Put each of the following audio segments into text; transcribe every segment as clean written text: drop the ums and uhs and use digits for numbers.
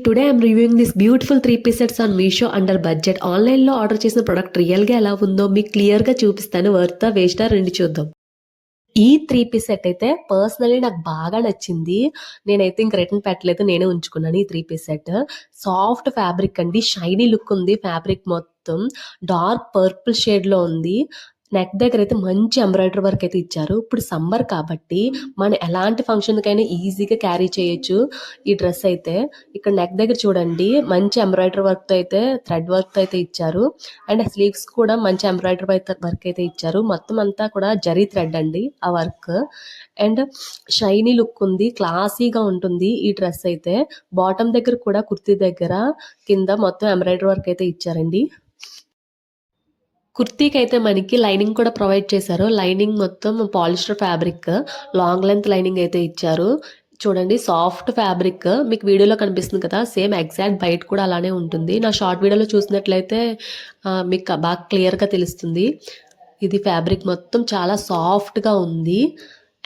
Today I'm reviewing this beautiful 3-piece sets on Meesho under budget. ఆన్లైన్లో order చేసిన product రియల్గా ఎలా ఉందో మీకు క్లియర్గా చూపిస్తాను. వర్తా వేస్టా రండి చూద్దాం. ఈ 3-piece సెట్ అయితే పర్సనలీ నాకు బాగా నచ్చింది. నేనైతే ఇంక రిటర్న్ పెట్టలేదు, నేనే ఉంచుకున్నాను ఈ 3-piece సెట్. సాఫ్ట్ ఫ్యాబ్రిక్ అండి, షైనీ లుక్ ఉంది ఫ్యాబ్రిక్ మొత్తం. డార్క్ పర్పుల్ షేడ్లో ఉంది. నెక్ దగ్గర అయితే మంచి ఎంబ్రాయిడరీ వర్క్ అయితే ఇచ్చారు. ఇప్పుడు సమ్మర్ కాబట్టి మనం ఎలాంటి ఫంక్షన్కైనా ఈజీగా క్యారీ చేయొచ్చు ఈ డ్రెస్ అయితే. ఇక్కడ నెక్ దగ్గర చూడండి మంచి ఎంబ్రాయిడరీ వర్క్తో అయితే థ్రెడ్ వర్క్తో అయితే ఇచ్చారు. అండ్ స్లీవ్స్ కూడా మంచి ఎంబ్రాయిడరీ వర్క్ అయితే ఇచ్చారు. మొత్తం అంతా కూడా జరీ థ్రెడ్ అండి ఆ వర్క్. అండ్ షైనీ లుక్ ఉంది, క్లాసీగా ఉంటుంది ఈ డ్రెస్ అయితే. బాటమ్ దగ్గర కూడా కుర్తీ దగ్గర కింద మొత్తం ఎంబ్రాయిడరీ వర్క్ అయితే ఇచ్చారండి. కుర్తీకి అయితే మనకి లైనింగ్ కూడా ప్రొవైడ్ చేశారు. లైనింగ్ మొత్తం polyester fabric, long length lining అయితే ఇచ్చారు. చూడండి సాఫ్ట్ ఫ్యాబ్రిక్ మీకు వీడియోలో కనిపిస్తుంది కదా, సేమ్ ఎగ్జాక్ట్ బయట కూడా అలానే ఉంటుంది. నా షార్ట్ వీడియోలో చూసినట్లయితే మీకు బాగా క్లియర్గా తెలుస్తుంది. ఇది ఫ్యాబ్రిక్ మొత్తం చాలా సాఫ్ట్గా ఉంది.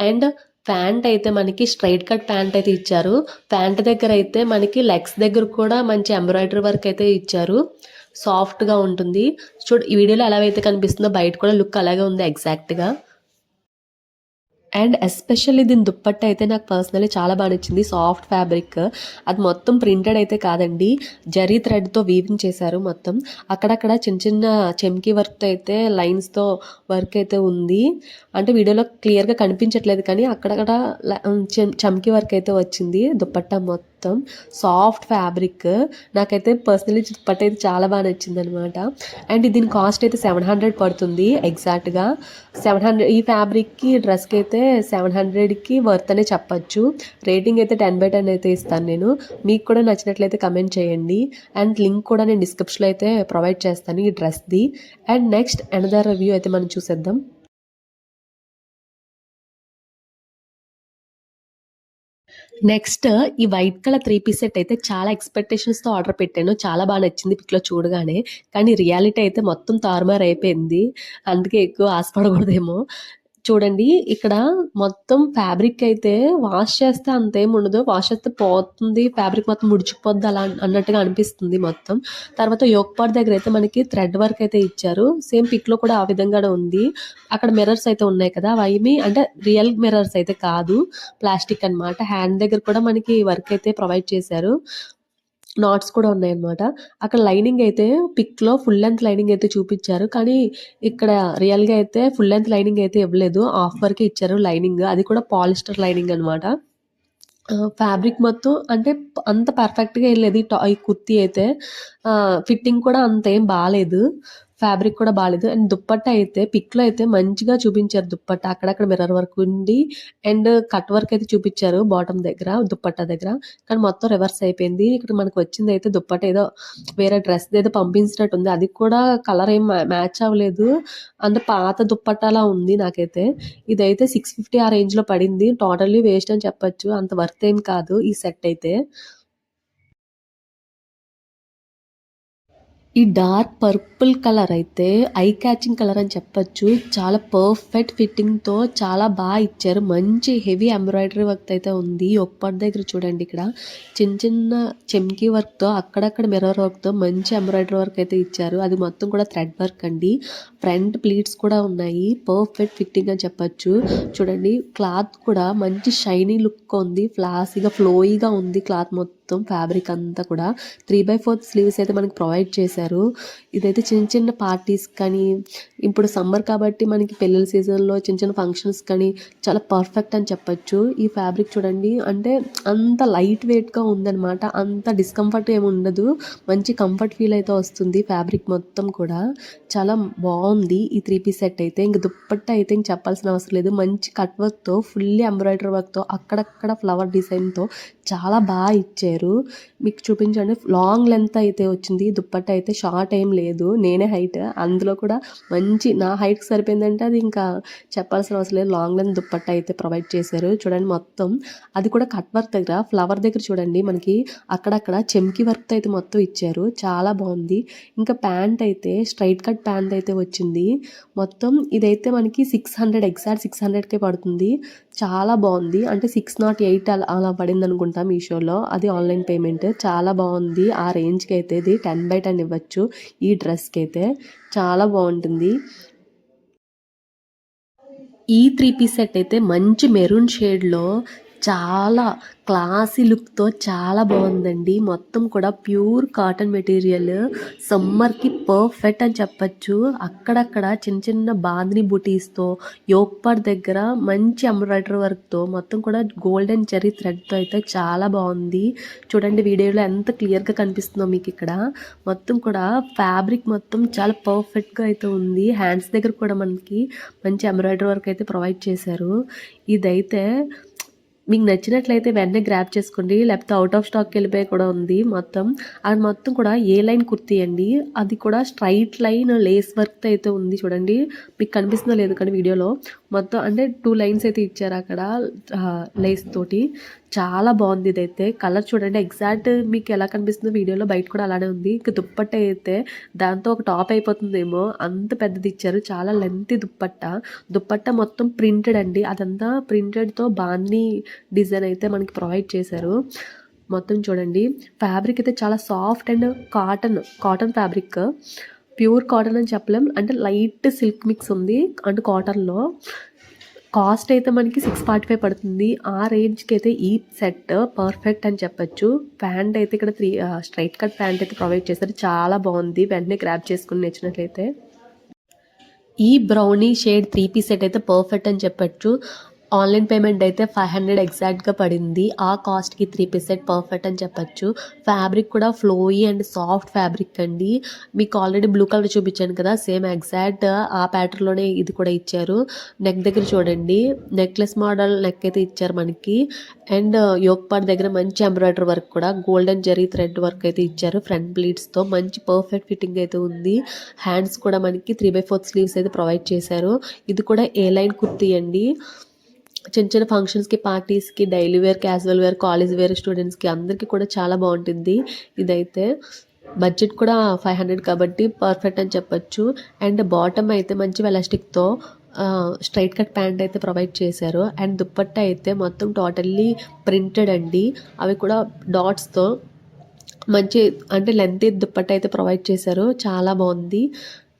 అండ్ ప్యాంట్ అయితే మనకి స్ట్రైట్ కట్ ప్యాంట్ అయితే ఇచ్చారు. ప్యాంట్ దగ్గర అయితే మనకి లెగ్స్ దగ్గర కూడా మంచి ఎంబ్రాయిడరీ వర్క్ అయితే ఇచ్చారు. సాఫ్ట్గా ఉంటుంది. ఈ వీడియోలో ఎలా అయితే కనిపిస్తుందో బయట కూడా లుక్ అలాగే ఉంది ఎగ్జాక్ట్గా. అండ్ ఎస్పెషల్లీ దీని దుప్పట్ట అయితే నాకు పర్సనలీ చాలా బాగా నచ్చింది. సాఫ్ట్ ఫ్యాబ్రిక్, అది మొత్తం ప్రింటెడ్ అయితే కాదండి, జరీ థ్రెడ్తో వీవింగ్ చేశారు మొత్తం. అక్కడక్కడ చిన్న చిన్న చెమ్కీ వర్క్తో అయితే లైన్స్తో వర్క్ అయితే ఉంది. అంటే వీడియోలో క్లియర్గా కనిపించట్లేదు కానీ అక్కడక్కడ చమ్కీ వర్క్ అయితే వచ్చింది దుప్పట్ట మొత్తం. సాఫ్ట్ ఫ్యాబ్రిక్, నాకైతే పర్సనలీ దుప్పట్ట అయితే చాలా బాగా నచ్చింది అనమాట. అండ్ దీని కాస్ట్ అయితే 700 పడుతుంది ఎగ్జాక్ట్గా. 700 ఈ ఫ్యాబ్రిక్కి డ్రెస్కి అయితే 700కి వర్త్ అనే చెప్పచ్చు. రేటింగ్ అయితే 10/10 అయితే ఇస్తాను నేను. మీకు కూడా నచ్చినట్లయితే కమెంట్ చేయండి. అండ్ లింక్ కూడా నేను డిస్క్రిప్షన్లో అయితే ప్రొవైడ్ చేస్తాను ఈ డ్రెస్ది. అండ్ నెక్స్ట్ అనదర్ రివ్యూ అయితే మనం చూసేద్దాం. నెక్స్ట్ ఈ వైట్ కలర్ 3-piece సెట్ అయితే చాలా ఎక్స్పెక్టేషన్స్తో ఆర్డర్ పెట్టాను. చాలా బాగా నచ్చింది పిక్లో చూడగానే. కానీ రియాలిటీ అయితే మొత్తం తారుమారు అయిపోయింది. అందుకే ఎక్కువ ఆశపడకూడదేమో. చూడండి ఇక్కడ మొత్తం ఫ్యాబ్రిక్ అయితే వాష్ చేస్తే అంతేం ఉండదు, వాష్ చేస్తే పోతుంది, ఫ్యాబ్రిక్ మొత్తం ముడిచిపోద్ది అలా అన్నట్టుగా అనిపిస్తుంది మొత్తం. తర్వాత యోక్ పార్ట్ దగ్గర అయితే మనకి థ్రెడ్ వర్క్ అయితే ఇచ్చారు. సేమ్ పిక్లో కూడా ఆ విధంగానే ఉంది. అక్కడ మిర్రర్స్ అయితే ఉన్నాయి కదా, అవి అంటే రియల్ మిర్రర్స్ అయితే కాదు, ప్లాస్టిక్ అనమాట. హ్యాండ్ దగ్గర కూడా మనకి వర్క్ అయితే ప్రొవైడ్ చేశారు. నాట్స్ కూడా ఉన్నాయన్నమాట. అక్కడ లైనింగ్ అయితే పిక్లో ఫుల్ లెంత్ లైనింగ్ అయితే చూపించారు, కానీ ఇక్కడ రియల్గా అయితే ఫుల్ లెంత్ లైనింగ్ అయితే ఇవ్వలేదు, హాఫ్ వరకే ఇచ్చారు లైనింగ్. అది కూడా పాలిస్టర్ లైనింగ్ అనమాట. ఫ్యాబ్రిక్ మొత్తం అంటే అంత పర్ఫెక్ట్గా వెళ్ళేది. ఈ కుర్తీ అయితే ఫిట్టింగ్ కూడా అంత ఏం బాగాలేదు, ఫ్యాబ్రిక్ కూడా బాగాలేదు. అండ్ దుప్పట్ట అయితే పిక్లో అయితే మంచిగా చూపించారు. దుప్పట్ట అక్కడక్కడ మిర్రర్ వర్క్ ఉండి అండ్ కట్ వర్క్ అయితే చూపించారు బాటమ్ దగ్గర, దుప్పట్ట దగ్గర. కానీ మొత్తం రివర్స్ అయిపోయింది. ఇక్కడ మనకు వచ్చింది అయితే దుప్పట్ట ఏదో వేరే డ్రెస్ ఏదో పంపించినట్టు ఉంది. అది కూడా కలర్ ఏం మ్యాచ్ అవ్వలేదు, అంటే పాత దుప్పట్టలా ఉంది నాకైతే. ఇదైతే 650 ఆ రేంజ్లో పడింది. టోటల్లీ వేస్ట్ అని చెప్పచ్చు, అంత వర్త్ ఏం కాదు ఈ సెట్ అయితే. ఈ డార్క్ పర్పుల్ కలర్ అయితే ఐ క్యాచింగ్ కలర్ అని చెప్పచ్చు. చాలా పర్ఫెక్ట్ ఫిట్టింగ్తో చాలా బాగా ఇచ్చారు. మంచి హెవీ ఎంబ్రాయిడరీ వర్క్ అయితే ఉంది. ఒక్కటి దగ్గర చూడండి, ఇక్కడ చిన్న చిన్న చెమ్కీ వర్క్తో, అక్కడక్కడ మిర్రర్ వర్క్తో మంచి ఎంబ్రాయిడరీ వర్క్ అయితే ఇచ్చారు. అది మొత్తం కూడా థ్రెడ్ వర్క్ అండి. ఫ్రంట్ ప్లీట్స్ కూడా ఉన్నాయి. పర్ఫెక్ట్ ఫిట్టింగ్ అని చెప్పచ్చు. చూడండి క్లాత్ కూడా మంచి షైనీ లుక్ ఉంది, ఫ్లాసీగా ఫ్లోయిగా ఉంది క్లాత్ మొత్తం. ఫ్యాబ్రిక్ అంతా కూడా 3/4 స్లీవ్స్ అయితే మనకి ప్రొవైడ్ చేశారు. ఇదైతే చిన్న చిన్న పార్టీస్ కానీ, ఇప్పుడు సమ్మర్ కాబట్టి మనకి పెళ్ళిళ్ళ సీజన్లో చిన్న చిన్న ఫంక్షన్స్ కానీ చాలా పర్ఫెక్ట్ అని చెప్పచ్చు. ఈ ఫ్యాబ్రిక్ చూడండి, అంటే అంత లైట్ వెయిట్గా ఉందన్నమాట, అంత డిస్కంఫర్ట్ ఏమి ఉండదు, మంచి కంఫర్ట్ ఫీల్ అయితే వస్తుంది. ఫ్యాబ్రిక్ మొత్తం కూడా చాలా బాగుంది ఈ 3-piece సెట్ అయితే. ఇంక దుప్పట్ట అయితే ఇంక చెప్పాల్సిన అవసరం లేదు. మంచి కట్ వర్క్తో, ఫుల్లీ ఎంబ్రాయిడరీ వర్క్తో, అక్కడక్కడ ఫ్లవర్ డిజైన్తో చాలా బాగా ఇచ్చారు. మీకు చూపించండి, లాంగ్ లెంత్ అయితే వచ్చింది దుప్పట్ట అయితే, షార్ట్ ఏం లేదు. నేనే హైట్, అందులో కూడా మంచి నా హైట్కి సరిపోయిందంటే అది ఇంకా చెప్పాల్సిన అవసరం లేదు. లాంగ్ లెంత్ దుప్పట్ట అయితే ప్రొవైడ్ చేశారు. చూడండి మొత్తం అది కూడా కట్ వర్క్ దగ్గర ఫ్లవర్ దగ్గర చూడండి మనకి అక్కడక్కడ చెమ్కి వర్క్తో అయితే మొత్తం ఇచ్చారు. చాలా బాగుంది. ఇంకా ప్యాంట్ అయితే స్ట్రైట్ కట్ ప్యాంట్ అయితే వచ్చింది మొత్తం. ఇదైతే మనకి 600 ఎగ్జాక్ట్ 600కే పడుతుంది. చాలా బాగుంది. అంటే 608 అలా పడింది అనుకుంటా మీషోలో. అది ఆన్లైన్ పేమెంట్. చాలా బాగుంది. ఆ రేంజ్కి అయితే ఇది 10/10 ఇవ్వచ్చు. ఈ డ్రెస్కి అయితే చాలా బాగుంటుంది. ఈ 3 పీస్ సెట్ అయితే మంచి మెరూన్ షేడ్లో చాలా క్లాసీ లుక్తో చాలా బాగుందండి. మొత్తం కూడా ప్యూర్ కాటన్ మెటీరియల్, సమ్మర్కి పర్ఫెక్ట్ అని చెప్పచ్చు. అక్కడక్కడ చిన్న చిన్న బాందిని బుటీస్తో, యోక్ పార్ట్ దగ్గర మంచి ఎంబ్రాయిడరీ వర్క్తో, మొత్తం కూడా గోల్డెన్ జరీ థ్రెడ్తో అయితే చాలా బాగుంది. చూడండి వీడియోలో ఎంత క్లియర్గా కనిపిస్తుందో మీకు ఇక్కడ. మొత్తం కూడా ఫ్యాబ్రిక్ మొత్తం చాలా పర్ఫెక్ట్గా అయితే ఉంది. హ్యాండ్స్ దగ్గర కూడా మనకి మంచి ఎంబ్రాయిడరీ వర్క్ అయితే ప్రొవైడ్ చేశారు. ఇదైతే మీకు నచ్చినట్లయితే వెంటనే గ్రాప్ చేసుకోండి, లేకపోతే అవుట్ ఆఫ్ స్టాక్ వెళ్ళిపోయి కూడా ఉంది మొత్తం. అది మొత్తం కూడా ఏ లైన్ కుర్తీ అండి. అది కూడా స్ట్రైట్ లైన్ లేస్ వర్క్తో అయితే ఉంది. చూడండి మీకు కనిపిస్తుందో లేదు కానీ వీడియోలో మొత్తం అంటే 2 లైన్స్ అయితే ఇచ్చారు అక్కడ లేస్ తోటి. చాలా బాగుంది ఇదైతే. కలర్ చూడండి ఎగ్జాక్ట్ మీకు ఎలా కనిపిస్తుందో వీడియోలో బయట కూడా అలానే ఉంది. ఇంకా దుప్పట్ట అయితే దాంతో ఒక టాప్ అయిపోతుందేమో అంత పెద్దది ఇచ్చారు. చాలా లెంతీ దుప్పట్ట మొత్తం ప్రింటెడ్ అండి. అదంతా ప్రింటెడ్తో బాందీ డిజైన్ అయితే మనకి ప్రొవైడ్ చేశారు. మొత్తం చూడండి ఫ్యాబ్రిక్ అయితే చాలా soft and cotton fabric. Pure cotton అని చెప్పలేం, అంటే లైట్ సిల్క్ మిక్స్ ఉంది అంటే కాటన్లో. కాస్ట్ అయితే మనకి 645 పడుతుంది. ఆ రేంజ్కి అయితే ఈ సెట్ పర్ఫెక్ట్ అని చెప్పచ్చు. ప్యాంట్ అయితే ఇక్కడ స్ట్రైట్ కట్ ప్యాంట్ అయితే ప్రొవైడ్ చేశారు. చాలా బాగుంది. వెంటనే గ్రాప్ చేసుకుని నచ్చినట్లయితే ఈ బ్రౌనీ షేడ్ 3 పీస్ సెట్ అయితే పర్ఫెక్ట్ అని చెప్పచ్చు. ఆన్లైన్ పేమెంట్ అయితే 500 ఎగ్జాక్ట్గా పడింది. ఆ కాస్ట్కి 3 పీస్ సెట్ పర్ఫెక్ట్ అని చెప్పచ్చు. ఫ్యాబ్రిక్ కూడా ఫ్లోయీ అండ్ సాఫ్ట్ ఫ్యాబ్రిక్ అండి. మీకు ఆల్రెడీ బ్లూ కలర్ చూపించాను కదా, సేమ్ ఎగ్జాక్ట్ ఆ ప్యాటర్న్లోనే ఇది కూడా ఇచ్చారు. నెక్ దగ్గర చూడండి నెక్లెస్ మోడల్ నెక్ అయితే ఇచ్చారు మనకి. అండ్ యోక్ పార్ట్ దగ్గర మంచి ఎంబ్రాయిడరీ వర్క్ కూడా గోల్డెన్ జరీ థ్రెడ్ వర్క్ అయితే ఇచ్చారు. ఫ్రంట్ ప్లీట్స్తో మంచి పర్ఫెక్ట్ ఫిట్టింగ్ అయితే ఉంది. హ్యాండ్స్ కూడా మనకి 3/4 స్లీవ్స్ అయితే ప్రొవైడ్ చేశారు. ఇది కూడా ఏ లైన్ కుర్తీ అండి. చిన్న చిన్న ఫంక్షన్స్కి, పార్టీస్కి, daily wear, casual wear, college wear స్టూడెంట్స్కి అందరికీ కూడా చాలా బాగుంటుంది. ఇదైతే బడ్జెట్ కూడా 500 కాబట్టి పర్ఫెక్ట్ అని చెప్పచ్చు. అండ్ బాటమ్ అయితే మంచి ఎలాస్టిక్తో స్ట్రైట్ కట్ ప్యాంట్ అయితే ప్రొవైడ్ చేశారు. అండ్ దుప్పట్ట అయితే మొత్తం టోటల్లీ ప్రింటెడ్ అండి. అవి కూడా డాట్స్తో మంచి అంటే లెంతీ దుప్పట్ట అయితే ప్రొవైడ్ చేశారు. చాలా బాగుంది.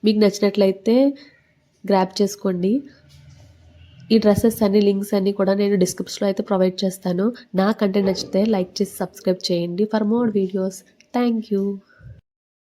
మీకు నచ్చినట్లయితే గ్రాప్ చేసుకోండి. ఈ డ్రెస్సెస్ అన్ని లింక్స్ అన్నీ కూడా నేను డిస్క్రిప్షన్లో అయితే ప్రొవైడ్ చేస్తాను. నా కంటెంట్ నచ్చితే లైక్ చేసి సబ్స్క్రైబ్ చేయండి for more videos. Thank you.